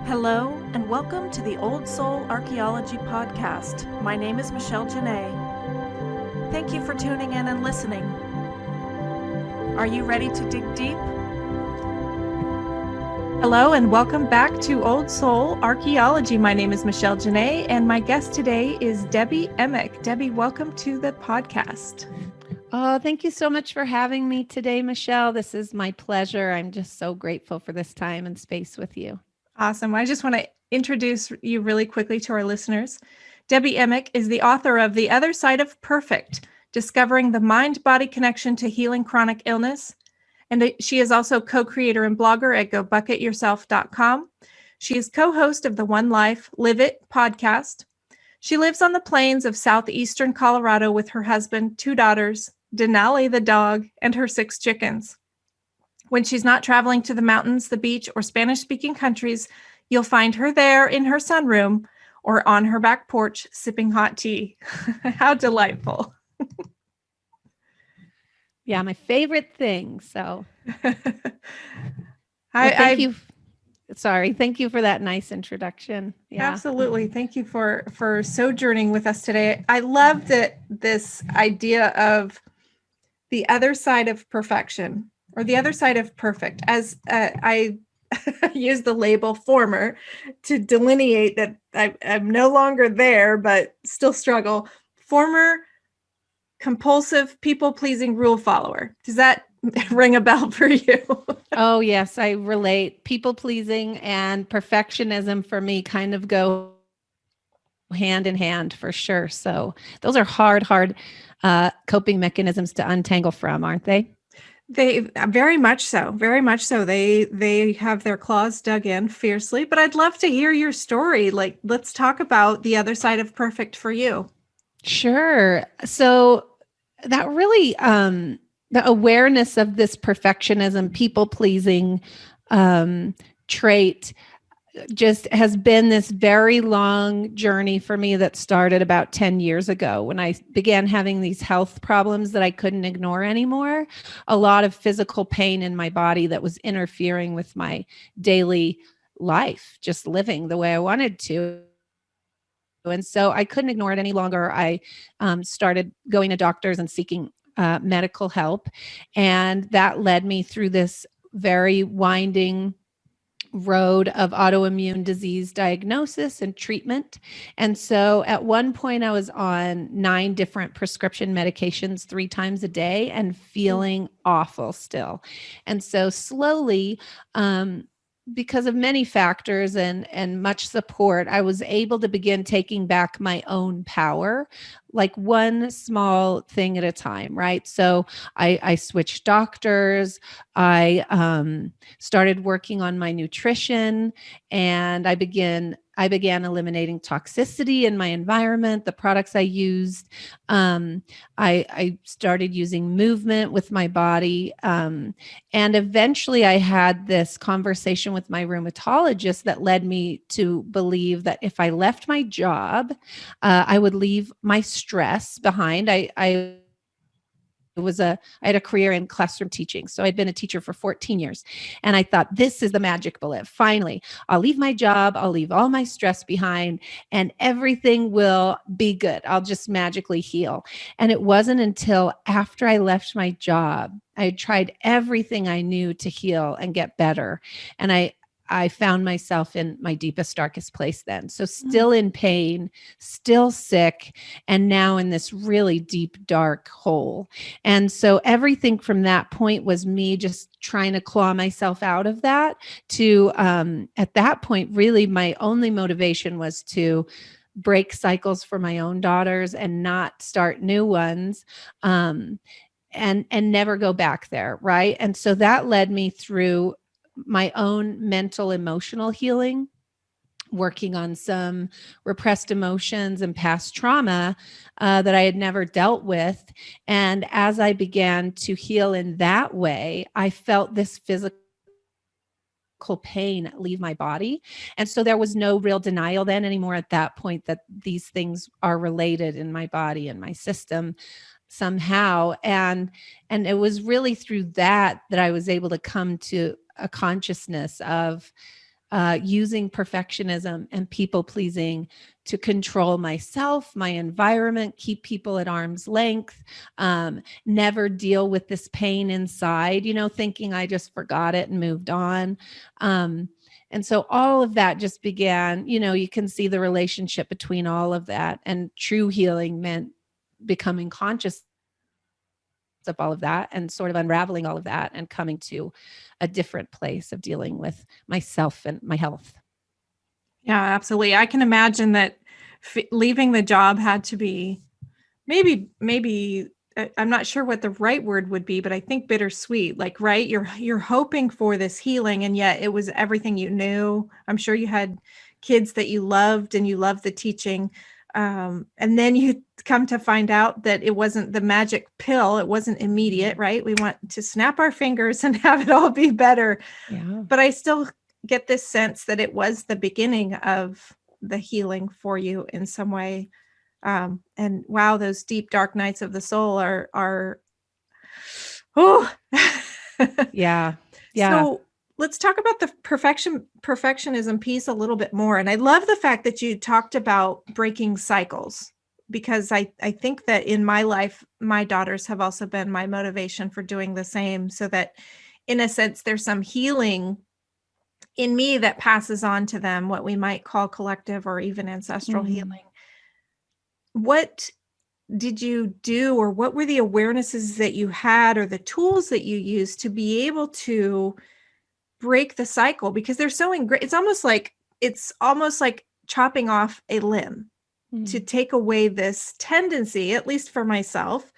Hello, and welcome to the Old Soul Archaeology Podcast. My name is Michelle Janae. Thank you for tuning in and listening. Are you ready to dig deep? Hello, and welcome back to Old Soul Archaeology. My name is Michelle Janae, and my guest today is Debbie Emick. Debbie, welcome to the podcast. Oh, thank you so much for having me today, Michelle. This is my pleasure. I'm just so grateful for this time and space with you. Awesome. I just want to introduce you really quickly to our listeners. Debbie Emick is the author of The Other Side of Perfect, Discovering the Mind-Body Connection to Healing Chronic Illness. And she is also co-creator and blogger at GoBucketYourself.com. She is co-host of the One Life, Live It podcast. She lives on the plains of southeastern Colorado with her husband, 2 daughters, Denali the dog, and her 6 chickens. When she's not traveling to the mountains, the beach, or Spanish-speaking countries, you'll find her there in her sunroom or on her back porch sipping hot tea. How delightful. Yeah, my favorite thing. So thank you. Sorry. Thank you for that nice introduction. Yeah. Absolutely. Thank you for sojourning with us today. I love this idea of the other side of perfection, or the other side of perfect, as I use the label former to delineate that I'm no longer there, but still struggle. Former compulsive, people-pleasing rule follower. Does that ring a bell for you? Oh, yes, I relate. People-pleasing and perfectionism for me kind of go hand in hand for sure. So those are hard coping mechanisms to untangle from, aren't they? They very much so. They have their claws dug in fiercely, but I'd love to hear your story. Like, let's talk about the other side of perfect for you. Sure. So that really, the awareness of this perfectionism, people pleasing trait just has been this very long journey for me that started about 10 years ago when I began having these health problems that I couldn't ignore anymore. A lot of physical pain in my body that was interfering with my daily life, just living the way I wanted to. And so I couldn't ignore it any longer. I started going to doctors and seeking medical help. And that led me through this very winding road of autoimmune disease diagnosis and treatment. And so at one point I was on 9 different prescription medications 3 times a day and feeling awful still. And so slowly, because of many factors and much support, I was able to begin taking back my own power, like one small thing at a time, right? So I switched doctors. I started working on my nutrition, and I began eliminating toxicity in my environment, the products I used. I started using movement with my body. And eventually I had this conversation with my rheumatologist that led me to believe that if I left my job, I would leave my stress behind. I had a career in classroom teaching. So I'd been a teacher for 14 years. And I thought, this is the magic bullet. Finally, I'll leave my job. I'll leave all my stress behind and everything will be good. I'll just magically heal. And it wasn't until after I left my job, I had tried everything I knew to heal and get better. And I found myself in my deepest, darkest place then. So still in pain, still sick, and now in this really deep, dark hole. And so everything from that point was me just trying to claw myself out of that to, at that point, really my only motivation was to break cycles for my own daughters and not start new ones. And never go back there. Right. And so that led me through my own mental, emotional healing, working on some repressed emotions and past trauma that I had never dealt with. And as I began to heal in that way, I felt this physical pain leave my body. And so there was no real denial then anymore at that point that these things are related in my body and my system somehow. And it was really through that I was able to come to a consciousness of using perfectionism and people pleasing to control myself, my environment, keep people at arm's length, never deal with this pain inside, thinking I just forgot it and moved on. And so all of that just began, you can see the relationship between all of that, and true healing meant becoming conscious of all of that and sort of unraveling all of that and coming to a different place of dealing with myself and my health. Yeah, absolutely. I can imagine that leaving the job had to be maybe I'm not sure what the right word would be, but I think bittersweet. Like, right, you're hoping for this healing, and yet it was everything you knew. I'm sure you had kids that you loved and you loved the teaching. And then you come to find out that it wasn't the magic pill. It wasn't immediate, right? We want to snap our fingers and have it all be better. Yeah. But I still get this sense that it was the beginning of the healing for you in some way. And wow, those deep, dark nights of the soul are oh, yeah. So let's talk about the perfectionism piece a little bit more. And I love the fact that you talked about breaking cycles, because I think that in my life, my daughters have also been my motivation for doing the same, so that in a sense, there's some healing in me that passes on to them, what we might call collective or even ancestral healing. What did you do, or what were the awarenesses that you had, or the tools that you used to be able to break the cycle? Because they're so it's almost like chopping off a limb to take away this tendency, at least for myself,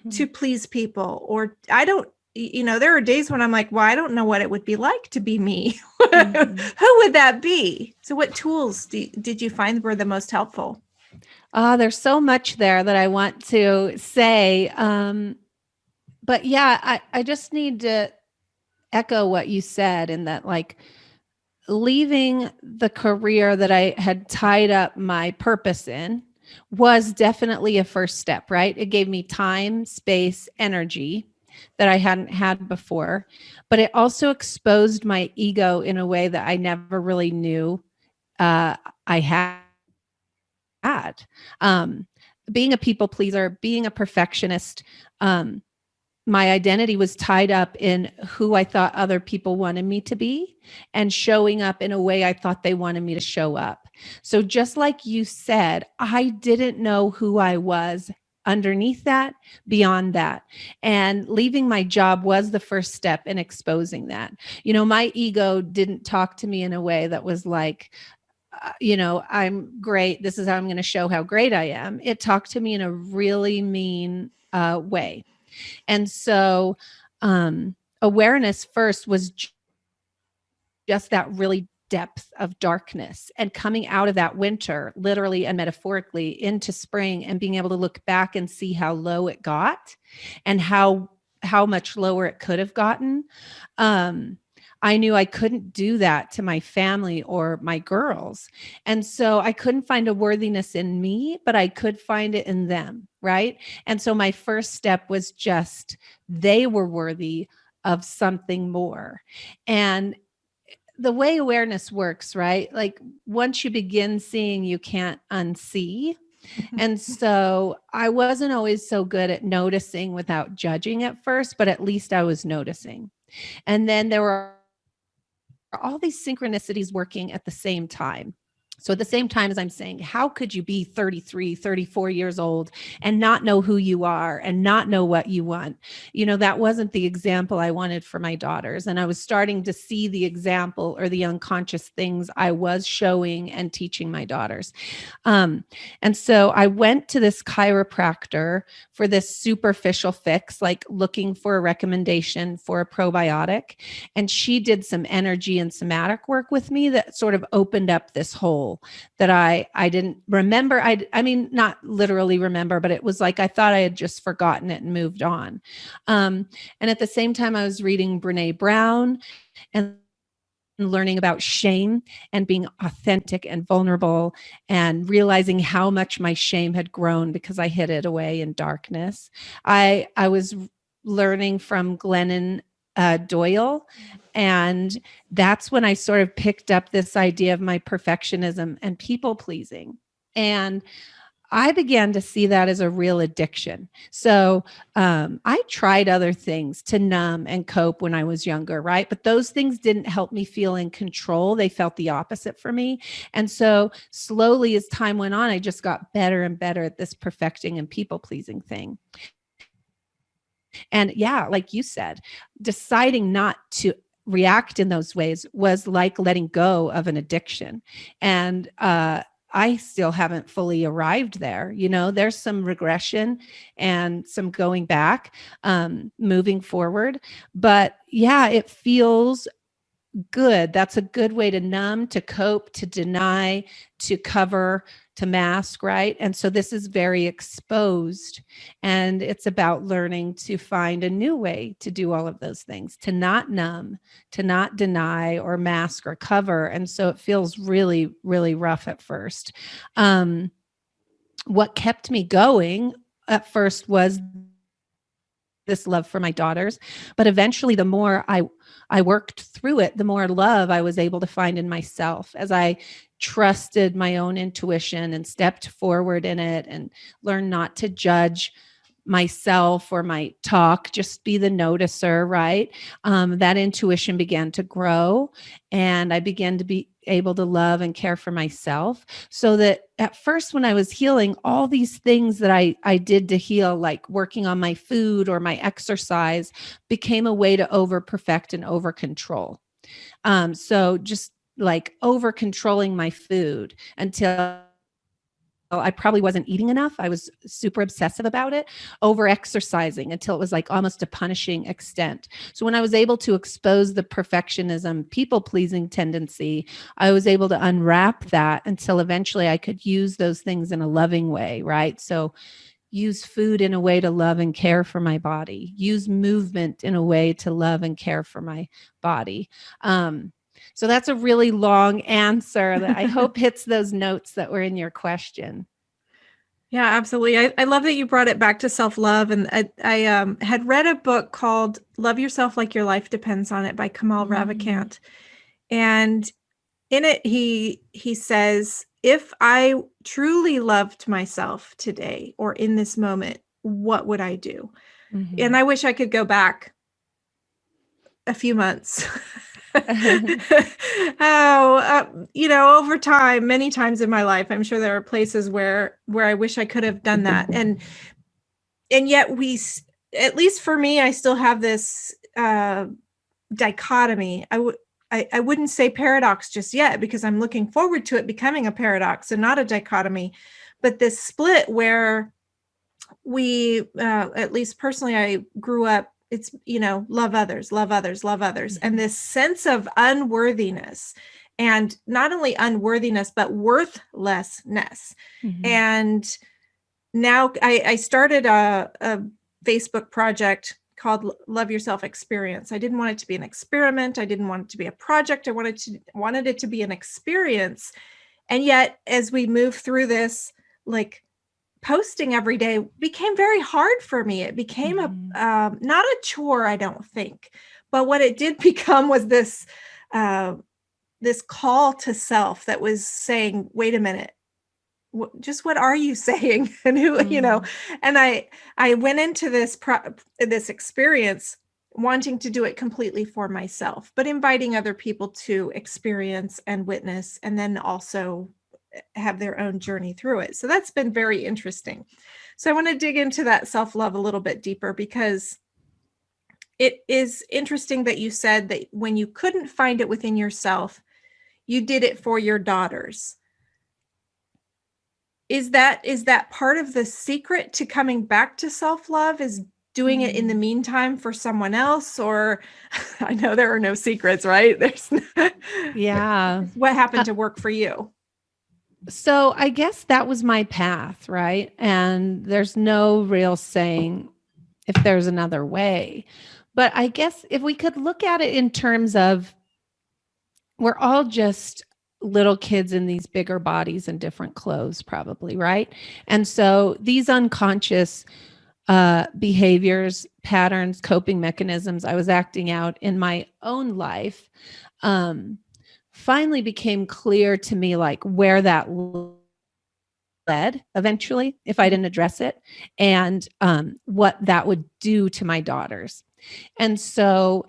to please people. Or there are days when I'm like, well, I don't know what it would be like to be me. Who would that be? So what tools did you find were the most helpful? There's so much there that I want to say. But yeah, I just need to echo what you said, in that, like, leaving the career that I had tied up my purpose in was definitely a first step, right? It gave me time, space, energy that I hadn't had before, but it also exposed my ego in a way that I never really knew I had. Being a people pleaser, being a perfectionist, my identity was tied up in who I thought other people wanted me to be, and showing up in a way I thought they wanted me to show up. So just like you said, I didn't know who I was underneath that, beyond that. And leaving my job was the first step in exposing that. My ego didn't talk to me in a way that was like, I'm great. This is how I'm going to show how great I am. It talked to me in a really mean way. And so awareness first was just that really depth of darkness, and coming out of that winter, literally and metaphorically, into spring, and being able to look back and see how low it got and how much lower it could have gotten. I knew I couldn't do that to my family or my girls. And so I couldn't find a worthiness in me, but I could find it in them, right? And so my first step was just, they were worthy of something more. And the way awareness works, right? Like, once you begin seeing, you can't unsee. And so I wasn't always so good at noticing without judging at first, but at least I was noticing. And then there were all these synchronicities working at the same time. So at the same time as I'm saying, how could you be 33, 34 years old and not know who you are and not know what you want? That wasn't the example I wanted for my daughters. And I was starting to see the example, or the unconscious things I was showing and teaching my daughters. And so I went to this chiropractor for this superficial fix, like looking for a recommendation for a probiotic. And she did some energy and somatic work with me that sort of opened up this hole that I didn't remember. I mean, not literally remember, but it was like I thought I had just forgotten it and moved on. And at the same time, I was reading Brene Brown and learning about shame and being authentic and vulnerable, and realizing how much my shame had grown because I hid it away in darkness. I was learning from Glennon Doyle. And that's when I sort of picked up this idea of my perfectionism and people pleasing. And I began to see that as a real addiction. So I tried other things to numb and cope when I was younger, right? But those things didn't help me feel in control. They felt the opposite for me. And so slowly as time went on, I just got better and better at this perfecting and people pleasing thing. And yeah, like you said, deciding not to react in those ways was like letting go of an addiction. And I still haven't fully arrived there. There's some regression and some going back, moving forward. But yeah, it feels good. That's a good way to numb, to cope, to deny, to cover, to mask, right? And so this is very exposed, and it's about learning to find a new way to do all of those things, to not numb, to not deny or mask or cover. And so it feels really, really rough at first. What kept me going at first was this love for my daughters, but eventually the more I worked through it, the more love I was able to find in myself as I trusted my own intuition and stepped forward in it and learned not to judge myself or my talk, just be the noticer, right? That intuition began to grow, and I began to be able to love and care for myself. So that at first, when I was healing, all these things that I did to heal, like working on my food or my exercise, became a way to over perfect and over control. So just like over controlling my food until I probably wasn't eating enough. I was super obsessive about it, over exercising until it was like almost a punishing extent. So when I was able to expose the perfectionism, people pleasing tendency, I was able to unwrap that until eventually I could use those things in a loving way, right? So use food in a way to love and care for my body, use movement in a way to love and care for my body. So that's a really long answer that I hope hits those notes that were in your question. Yeah, absolutely. I love that you brought it back to self-love. And I had read a book called Love Yourself Like Your Life Depends on It by Kamal Ravikant. And in it, he says, if I truly loved myself today or in this moment, what would I do? Mm-hmm. And I wish I could go back a few months. Over time, many times in my life, I'm sure there are places where I wish I could have done that. And yet at least for me, I still have this dichotomy. I wouldn't say paradox just yet, because I'm looking forward to it becoming a paradox and not a dichotomy, but this split where we, at least personally, I grew up, it's, love others, love others, love others. Mm-hmm. And this sense of unworthiness, and not only unworthiness, but worthlessness. Mm-hmm. And now I started a Facebook project called Love Yourself Experience. I didn't want it to be an experiment. I didn't want it to be a project. I wanted it to be an experience. And yet, as we move through this, like, posting every day became very hard for me. It became not a chore, I don't think, but what it did become was this call to self that was saying, wait a minute, just what are you saying? And who, and I went into this experience wanting to do it completely for myself, but inviting other people to experience and witness, and then also have their own journey through it. So that's been very interesting. So I want to dig into that self-love a little bit deeper, because it is interesting that you said that when you couldn't find it within yourself, you did it for your daughters. Is that part of the secret to coming back to self-love, is doing it in the meantime for someone else? Or I know there are no secrets, right? Yeah. What happened to work for you? So I guess that was my path, right? And there's no real saying if there's another way. But I guess if we could look at it in terms of, we're all just little kids in these bigger bodies and different clothes, probably, right? And so these unconscious behaviors, patterns, coping mechanisms I was acting out in my own life, finally became clear to me, like where that led eventually, if I didn't address it, and what that would do to my daughters. And so,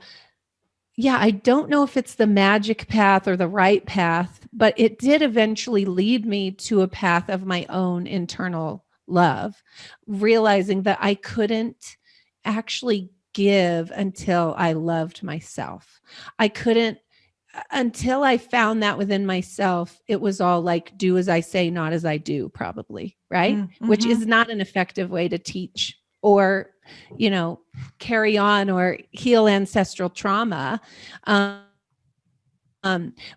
yeah, I don't know if it's the magic path or the right path, but it did eventually lead me to a path of my own internal love, realizing that I couldn't actually give until I loved myself. I couldn't, until I found that within myself, it was all like, do as I say, not as I do, probably, right? Mm-hmm. Which is not an effective way to teach or, carry on or heal ancestral trauma. But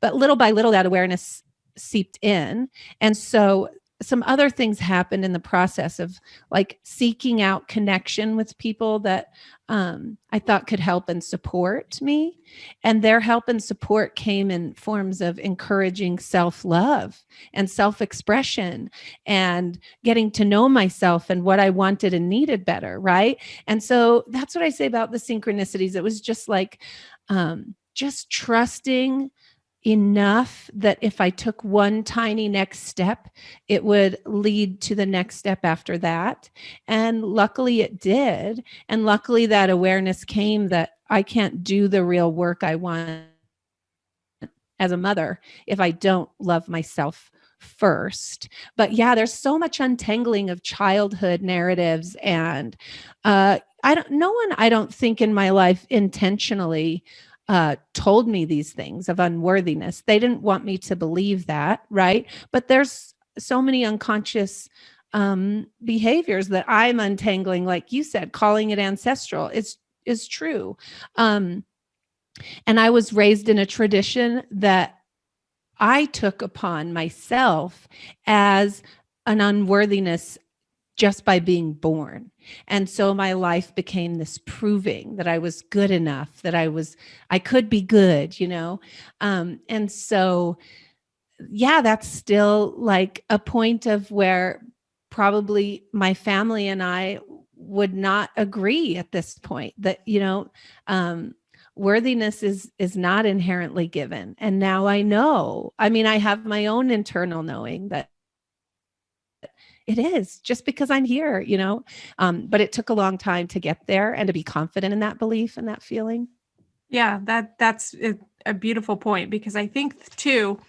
little by little, that awareness seeped in. And so some other things happened in the process of like seeking out connection with people that I thought could help and support me. And their help and support came in forms of encouraging self-love and self-expression and getting to know myself and what I wanted and needed better, right? And so that's what I say about the synchronicities. It was just like, just trusting enough that if I took one tiny next step, it would lead to the next step after that. And luckily it did. And luckily that awareness came that I can't do the real work I want as a mother if I don't love myself first. But yeah, there's so much untangling of childhood narratives. And no one, I don't think in my life intentionally told me these things of unworthiness. They didn't want me to believe that, right? But there's so many unconscious behaviors that I'm untangling, like you said, calling it ancestral is true. And I was raised in a tradition that I took upon myself as an unworthiness just by being born. And so my life became this proving that I was good enough, that I could be good, And so, yeah, that's still like a point of where probably my family and I would not agree at this point that, worthiness is not inherently given. And now I know, I have my own internal knowing that it is just because I'm here, but it took a long time to get there and to be confident in that belief and that feeling. Yeah, that's a beautiful point, because I think too,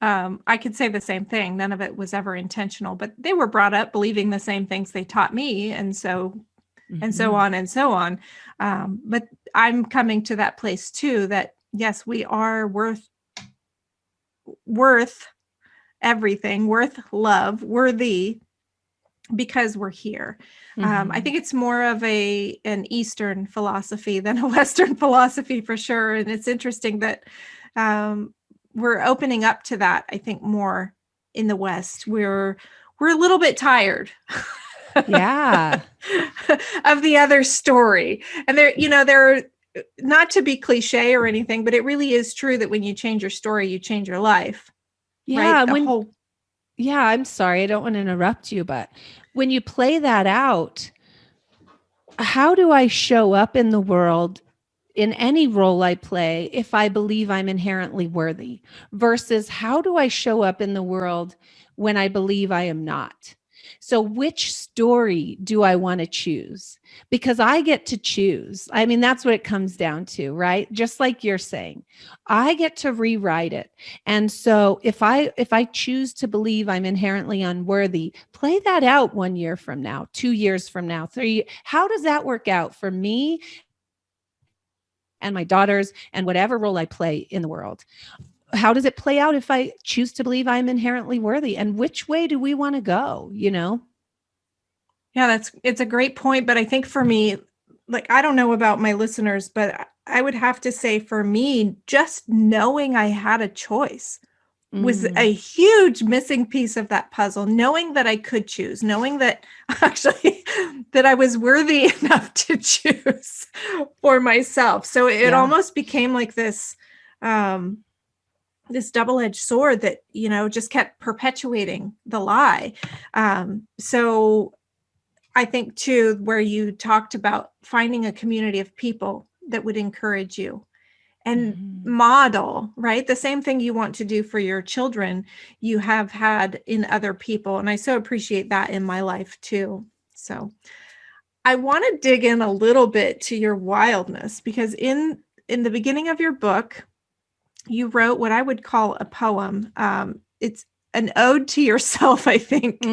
I could say the same thing. None of it was ever intentional, but they were brought up believing the same things they taught me. And so, and so on and so on. But I'm coming to that place too, that yes, we are worth everything, worth love, worthy, because we're here. I think it's more of an Eastern philosophy than a Western philosophy for sure. And it's interesting that we're opening up to that, I think, more in the West. We're a little bit tired. Yeah. Of the other story. And there, not to be cliche or anything, but it really is true that when you change your story, you change your life. Yeah. Right? Yeah, I'm sorry. I don't want to interrupt you, but when you play that out, how do I show up in the world in any role I play if I believe I'm inherently worthy versus how do I show up in the world when I believe I am not? So which story do I want to choose? Because I get to choose. That's what it comes down to, right? Just like you're saying, I get to rewrite it. And so if I choose to believe I'm inherently unworthy, play that out 1 year from now, 2 years from now, 3. How does that work out for me and my daughters and whatever role I play in the world? How does it play out if I choose to believe I'm inherently worthy? And which way do we want to go? Yeah, it's a great point. But I think for me, like, I don't know about my listeners, but I would have to say for me, just knowing I had a choice was a huge missing piece of that puzzle. Knowing that I could choose, knowing that actually that I was worthy enough to choose for myself. So it almost became like this double-edged sword that, just kept perpetuating the lie. So I think too, where you talked about finding a community of people that would encourage you and model, right? The same thing you want to do for your children, you have had in other people. And I so appreciate that in my life too. So I want to dig in a little bit to your wildness, because in the beginning of your book, you wrote what I would call a poem. It's an ode to yourself, I think,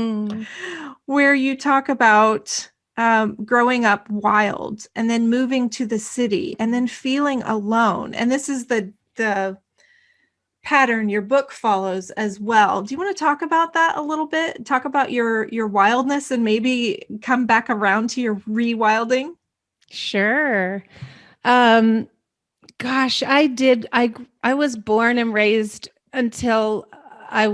where you talk about growing up wild and then moving to the city and then feeling alone. And this is the pattern your book follows as well. Do you want to talk about that a little bit? Talk about your wildness and maybe come back around to your rewilding? Sure. Gosh, I was born and raised until I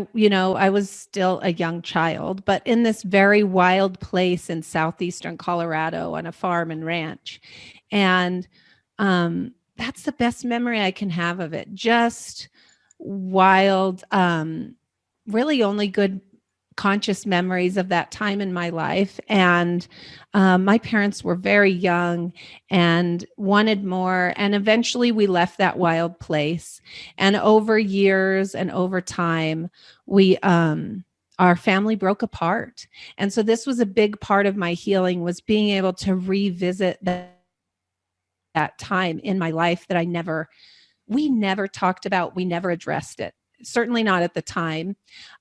was still a young child, but in this very wild place in southeastern Colorado on a farm and ranch. And that's the best memory I can have of it. Just wild, really only good conscious memories of that time in my life. And my parents were very young and wanted more. And eventually we left that wild place. And over years and over time, our family broke apart. And so this was a big part of my healing, was being able to revisit that time in my life that we never talked about. We never addressed it. Certainly not at the time.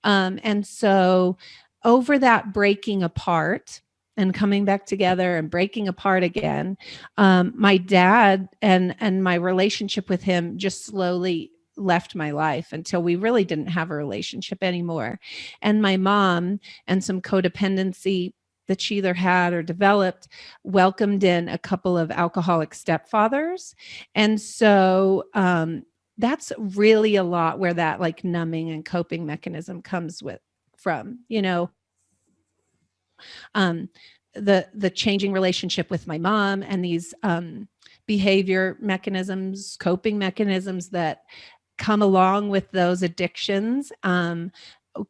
And so over that breaking apart and coming back together and breaking apart again, my dad and my relationship with him just slowly left my life until we really didn't have a relationship anymore. And my mom and some codependency that she either had or developed welcomed in a couple of alcoholic stepfathers. And so, that's really a lot where that like numbing and coping mechanism comes from, the changing relationship with my mom and these behavior mechanisms, coping mechanisms that come along with those addictions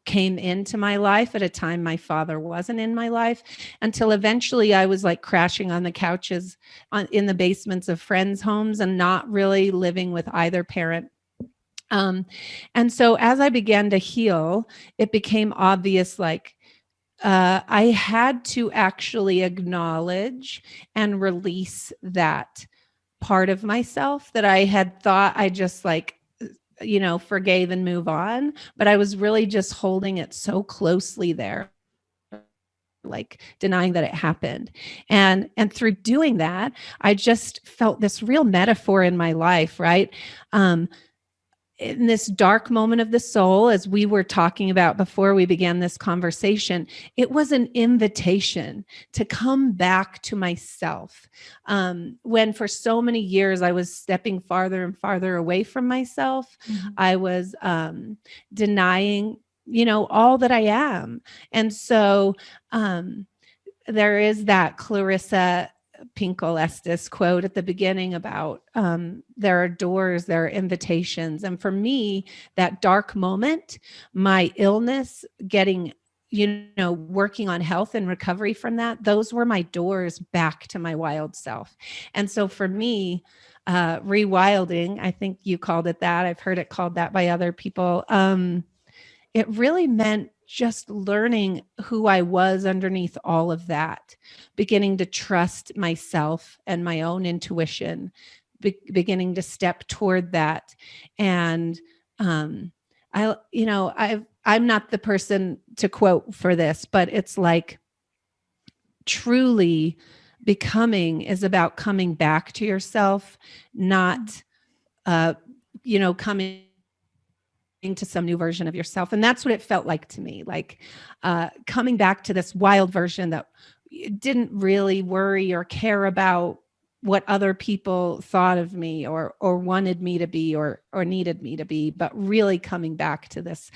came into my life at a time my father wasn't in my life, until eventually I was like crashing on the couches in the basements of friends' homes and not really living with either parent. And so as I began to heal, it became obvious, like, I had to actually acknowledge and release that part of myself that I had thought I just forgave and move on. But I was really just holding it so closely there, like denying that it happened. And through doing that, I just felt this real metaphor in my life, right? In this dark moment of the soul, as we were talking about before we began this conversation, it was an invitation to come back to myself. When for so many years I was stepping farther and farther away from myself, I was denying, all that I am. And so there is that Clarissa Pinkola Estes quote at the beginning about there are doors, there are invitations. And for me, that dark moment, my illness, getting, working on health and recovery from that, those were my doors back to my wild self. And so for me, rewilding, I think you called it that. I've heard it called that by other people. It really meant just learning who I was underneath all of that, beginning to trust myself and my own intuition, beginning to step toward that. And I'm not the person to quote for this, but it's like truly becoming is about coming back to yourself, not coming to some new version of yourself. And that's what it felt like to me, like coming back to this wild version that didn't really worry or care about what other people thought of me or wanted me to be or needed me to be, but really coming back to this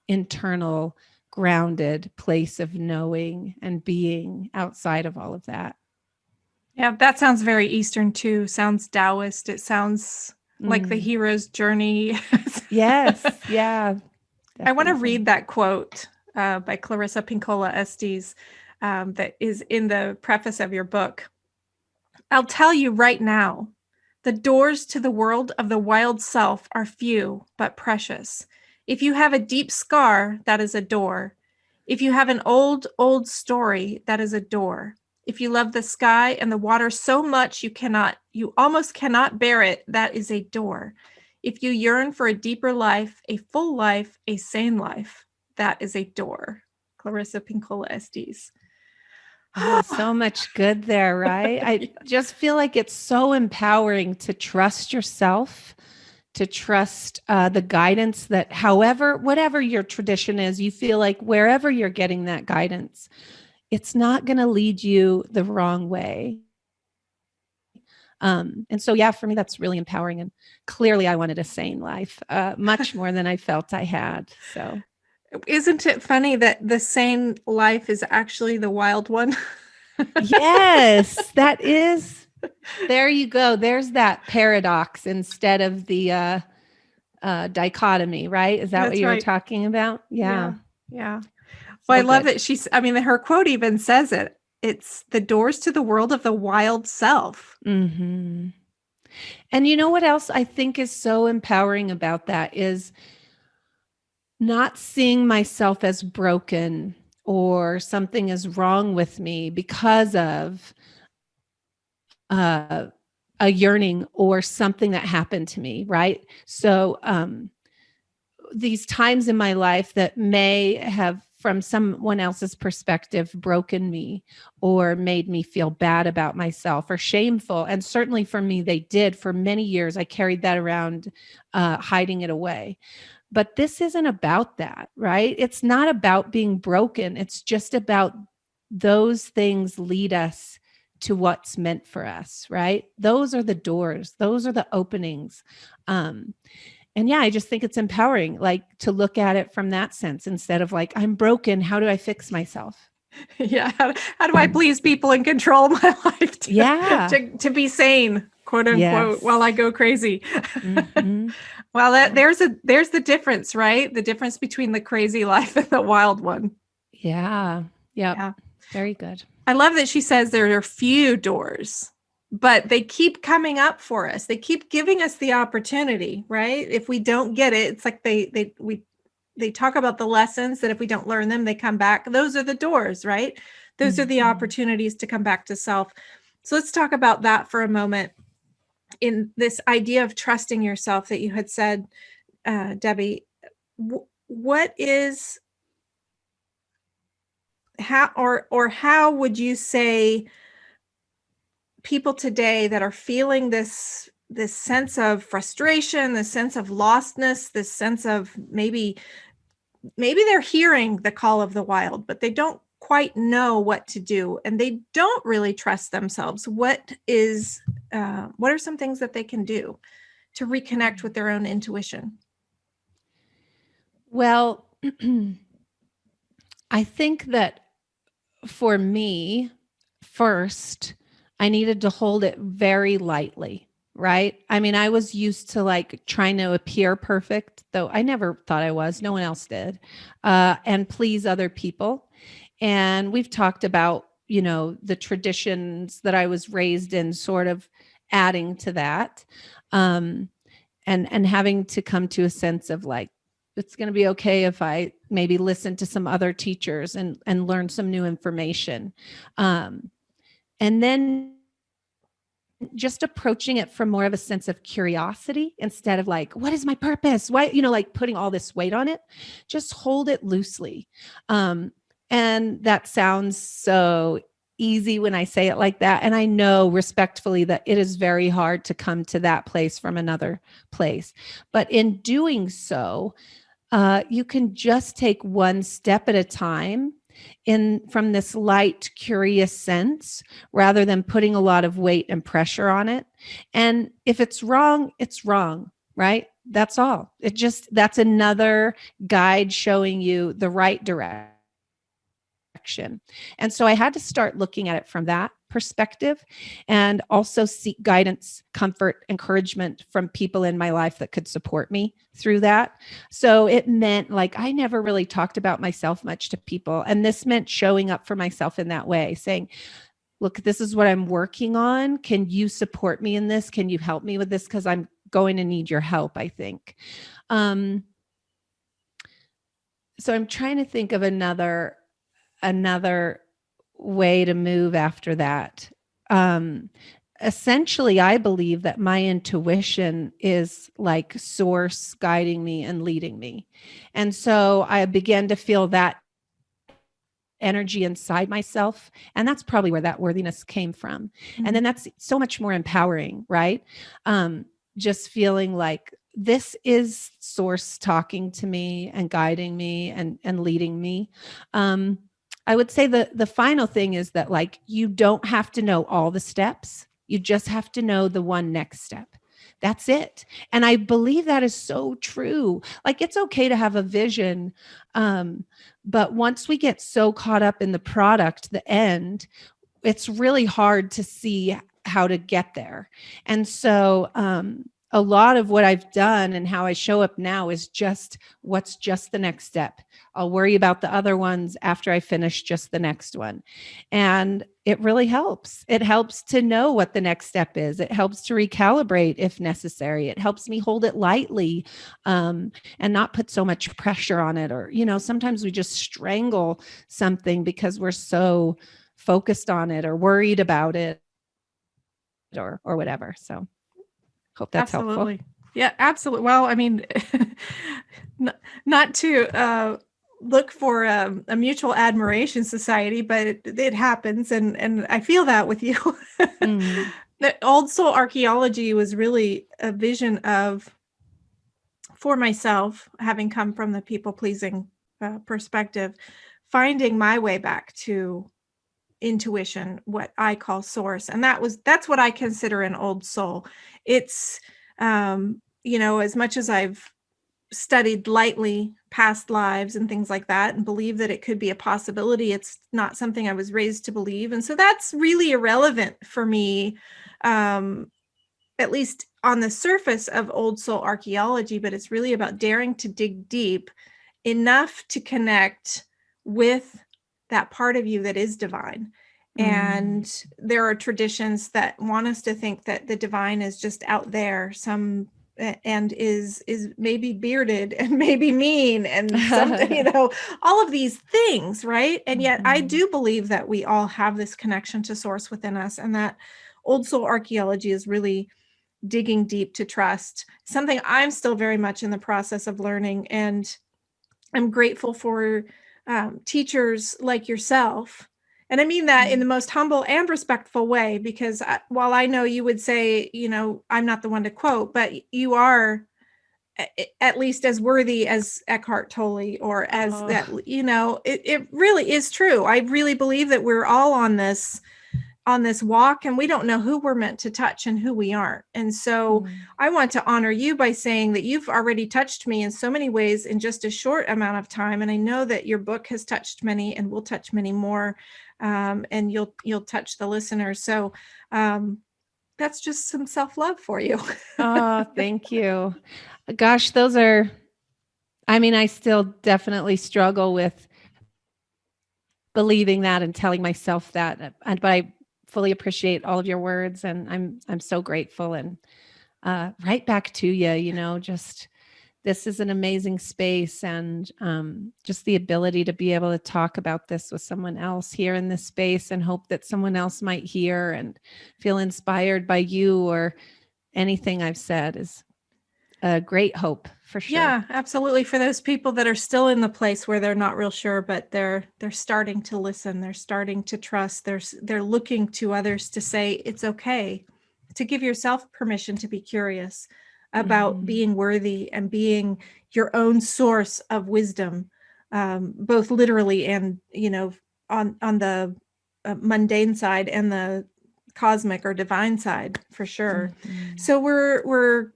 internal grounded place of knowing and being outside of all of that. Yeah, that sounds very Eastern too. Sounds Taoist. It sounds like the hero's journey. Yes. Yeah. Definitely. I want to read that quote by Clarissa Pinkola Estes. that is in the preface of your book. I'll tell you right now, the doors to the world of the wild self are few but precious. If you have a deep scar, that is a door. If you have an old, old story, that is a door. If you love the sky and the water so much you almost cannot bear it, that is a door. If you yearn for a deeper life, a full life, a sane life, that is a door. Clarissa Pinkola, Estes. Oh, so much good there, right? I just feel like it's so empowering to trust yourself, to trust the guidance that whatever your tradition is, you feel like wherever you're getting that guidance, it's not going to lead you the wrong way. And so, yeah, for me, that's really empowering. And clearly I wanted a sane life, much more than I felt I had. So. Isn't it funny that the sane life is actually the wild one? Yes, that is. There you go. There's that paradox instead of the dichotomy, right? Is that That's what you right. were talking about? Yeah. Yeah. So Well, I love good. that her quote even says it. It's the doors to the world of the wild self. Mm-hmm. And you know what else I think is so empowering about that is not seeing myself as broken or something is wrong with me because of a yearning or something that happened to me, right? So these times in my life that may have, from someone else's perspective, broken me or made me feel bad about myself or shameful. And certainly for me, they did. For many years, I carried that around, hiding it away. But this isn't about that, right? It's not about being broken. It's just about those things lead us to what's meant for us, right? Those are the doors. Those are the openings. And yeah, I just think it's empowering, like to look at it from that sense instead of like, I'm broken. How do I fix myself? Yeah. How do I please people and control my life to be sane, quote unquote, Yes. while I go crazy? Mm-hmm. Well, there's the difference, right? The difference between the crazy life and the wild one. Yeah. Yep. Yeah. Very good. I love that she says there are few doors, but they keep coming up for us. They keep giving us the opportunity, right? If we don't get it, it's like they talk about the lessons that if we don't learn them, they come back. Those are the doors, right? Those are the opportunities to come back to self. So let's talk about that for a moment. In this idea of trusting yourself that you had said, Debbie, what is how would you say people today that are feeling this sense of frustration, this sense of lostness, this sense of maybe they're hearing the call of the wild, but they don't quite know what to do and they don't really trust themselves. What are some things that they can do to reconnect with their own intuition? Well, I think that for me, first, I needed to hold it very lightly, right? I mean, I was used to like trying to appear perfect, though I never thought I was. No one else did, and please other people. And we've talked about, the traditions that I was raised in, sort of adding to that, and having to come to a sense of like, it's going to be okay if I maybe listen to some other teachers and learn some new information. And then just approaching it from more of a sense of curiosity instead of like, what is my purpose? Why, like putting all this weight on it, just hold it loosely. And that sounds so easy when I say it like that. And I know respectfully that it is very hard to come to that place from another place. But in doing so, you can just take one step at a time from this light, curious sense, rather than putting a lot of weight and pressure on it. And if it's wrong, right? That's all. That's another guide showing you the right direction. direction. And so I had to start looking at it from that perspective, and also seek guidance, comfort, encouragement from people in my life that could support me through that. So it meant like I never really talked about myself much to people. And this meant showing up for myself in that way, saying, look, this is what I'm working on. Can you support me in this? Can you help me with this? Because I'm going to need your help, I think. So I'm trying to think of another way to move after that. Essentially, I believe that my intuition is like source guiding me and leading me. And so I began to feel that energy inside myself. And that's probably where that worthiness came from. Mm-hmm. And then that's so much more empowering, right? Just feeling like this is source talking to me and guiding me and leading me. I would say the final thing is that, like, you don't have to know all the steps. You just have to know the one next step. That's it. And I believe that is so true. Like, it's okay to have a vision. But once we get so caught up in the product, the end, it's really hard to see how to get there. And so, a lot of what I've done and how I show up now is just what's just the next step. I'll worry about the other ones after I finish just the next one. And it really helps. It helps to know what the next step is. It helps to recalibrate if necessary. It helps me hold it lightly, and not put so much pressure on it. Or, sometimes we just strangle something because we're so focused on it or worried about it or whatever. So hope that's helpful. Yeah, absolutely. Well, I mean, not to look for a mutual admiration society, but it happens. And I feel that with you. Mm. The old soul archaeology was really a vision for myself, having come from the people pleasing perspective, finding my way back to intuition, what I call source. And that's what I consider an old soul. It's, as much as I've studied lightly past lives and things like that and believe that it could be a possibility, it's not something I was raised to believe. And so that's really irrelevant for me, at least on the surface of old soul archaeology, but it's really about daring to dig deep enough to connect with that part of you that is divine. And there are traditions that want us to think that the divine is just out there, and is maybe bearded and maybe mean and something, all of these things, right? And yet I do believe that we all have this connection to source within us, and that old soul archaeology is really digging deep to trust, something I'm still very much in the process of learning. And I'm grateful for teachers like yourself. And I mean that in the most humble and respectful way, because while I know you would say, I'm not the one to quote, but you are at least as worthy as Eckhart Tolle, or as that, it really is true. I really believe that we're all on this walk, and we don't know who we're meant to touch and who we aren't. And so I want to honor you by saying that you've already touched me in so many ways in just a short amount of time. And I know that your book has touched many and will touch many more. And you'll touch the listeners. So that's just some self-love for you. Oh, thank you. Gosh, I still definitely struggle with believing that and telling myself that, but I fully appreciate all of your words, and I'm so grateful. And right back to you, just this is an amazing space, and just the ability to be able to talk about this with someone else here in this space, and hope that someone else might hear and feel inspired by you or anything I've said is a great hope for sure. Yeah, absolutely. For those people that are still in the place where they're not real sure, but they're starting to listen, they're starting to trust, they're looking to others to say it's okay, to give yourself permission to be curious about being worthy and being your own source of wisdom, both literally and, on the mundane side and the cosmic or divine side, for sure. So we're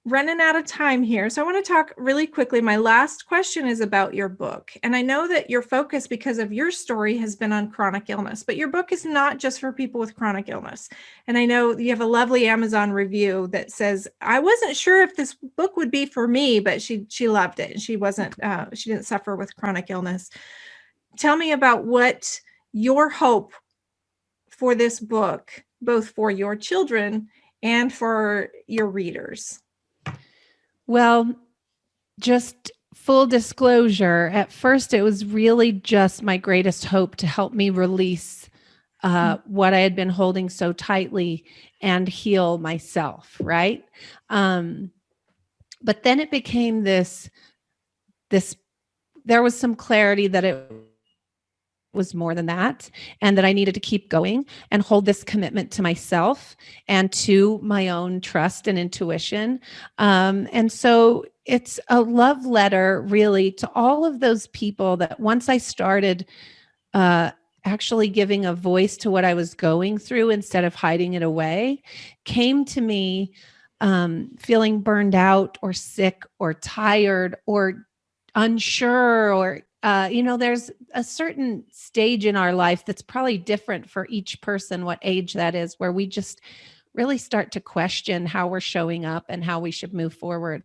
running out of time here. So I want to talk really quickly. My last question is about your book. And I know that your focus, because of your story, has been on chronic illness, but your book is not just for people with chronic illness. And I know you have a lovely Amazon review that says, I wasn't sure if this book would be for me, but she loved it. And she didn't suffer with chronic illness. Tell me about what your hope for this book, both for your children and for your readers. Well, just full disclosure, at first it was really just my greatest hope to help me release what I had been holding so tightly and heal myself, right? But then it became this, there was some clarity that it was more than that, and that I needed to keep going and hold this commitment to myself and to my own trust and intuition. And so it's a love letter really to all of those people that once I started actually giving a voice to what I was going through instead of hiding it away, came to me feeling burned out or sick or tired or unsure or there's a certain stage in our life that's probably different for each person, what age that is, where we just really start to question how we're showing up and how we should move forward.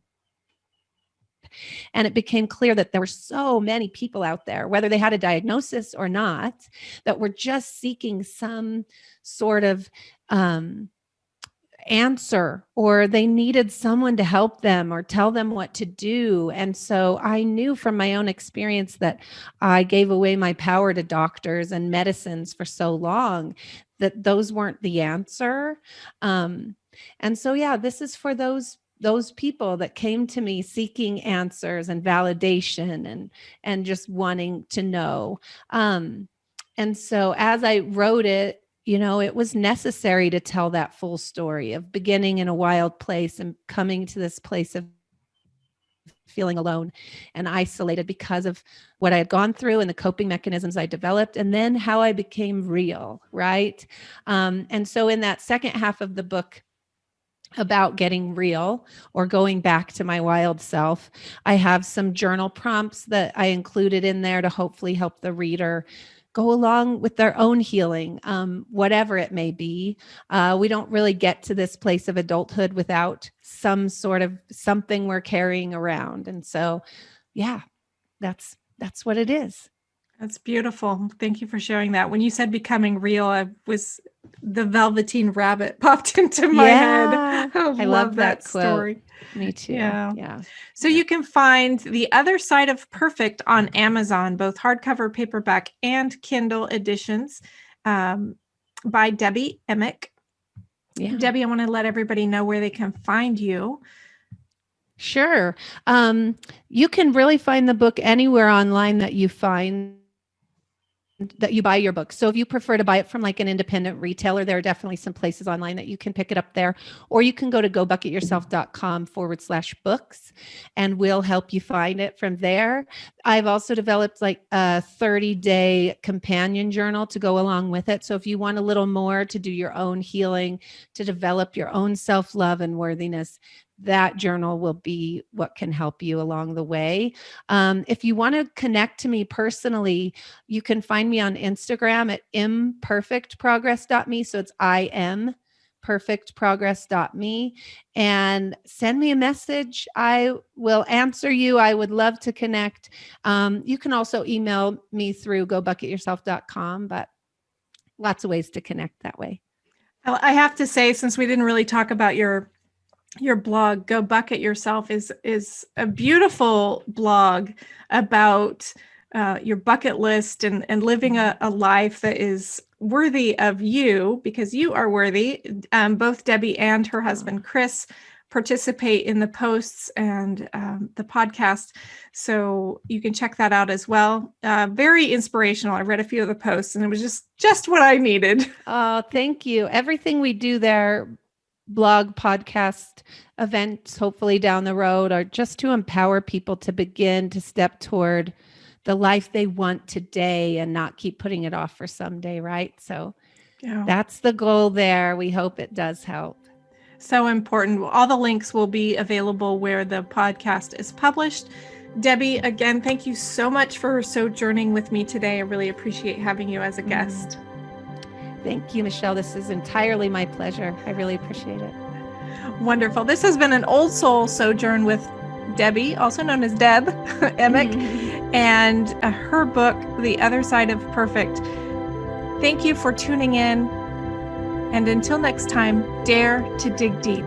And it became clear that there were so many people out there, whether they had a diagnosis or not, that were just seeking some sort of answer, or they needed someone to help them or tell them what to do. And so I knew from my own experience that I gave away my power to doctors and medicines for so long that those weren't the answer. And so, yeah, this is for those people that came to me seeking answers and validation and just wanting to know. And so as I wrote it, it was necessary to tell that full story of beginning in a wild place and coming to this place of feeling alone and isolated because of what I had gone through and the coping mechanisms I developed, and then how I became real, right? And so in that second half of the book about getting real or going back to my wild self, I have some journal prompts that I included in there to hopefully help the reader go along with their own healing, whatever it may be. We don't really get to this place of adulthood without some sort of something we're carrying around. And so, yeah, that's what it is. That's beautiful. Thank you for sharing that. When you said becoming real, the Velveteen Rabbit popped into my head. I love that story. Quote. Me too. Yeah. So you can find The Other Side of Perfect on Amazon, both hardcover, paperback, and Kindle editions, by Debbie Emick. Yeah. Debbie, I want to let everybody know where they can find you. Sure. You can really find the book anywhere online that you buy your book. So if you prefer to buy it from like an independent retailer, there are definitely some places online that you can pick it up there, or you can go to gobucketyourself.com/books and we'll help you find it from there. I've also developed like a 30-day companion journal to go along with it. So if you want a little more to do your own healing, to develop your own self-love and worthiness, that journal will be what can help you along the way. If you want to connect to me personally, you can find me on Instagram at imperfectprogress.me. So it's imperfectprogress.me, and send me a message. I will answer you. I would love to connect. You can also email me through gobucketyourself.com, but lots of ways to connect that way. Well, I have to say, since we didn't really talk about your blog, Go Bucket Yourself is a beautiful blog about your bucket list and living a life that is worthy of you, because you are worthy. Both Debbie and her husband, Chris, participate in the posts and the podcast. So you can check that out as well. Very inspirational. I read a few of the posts and it was just what I needed. Oh, thank you. Everything we do there, blog, podcast, events, hopefully down the road, are just to empower people to begin to step toward the life they want today and not keep putting it off for someday, right? So that's the goal there. We hope it does help. So important. All the links will be available where the podcast is published. Debbie, again, thank you so much for sojourning with me today. I really appreciate having you as a guest. Thank you, Michelle. This is entirely my pleasure. I really appreciate it. Wonderful. This has been an Old Soul Sojourn with Debbie, also known as Deb Emick, and her book, The Other Side of Perfect. Thank you for tuning in. And until next time, dare to dig deep.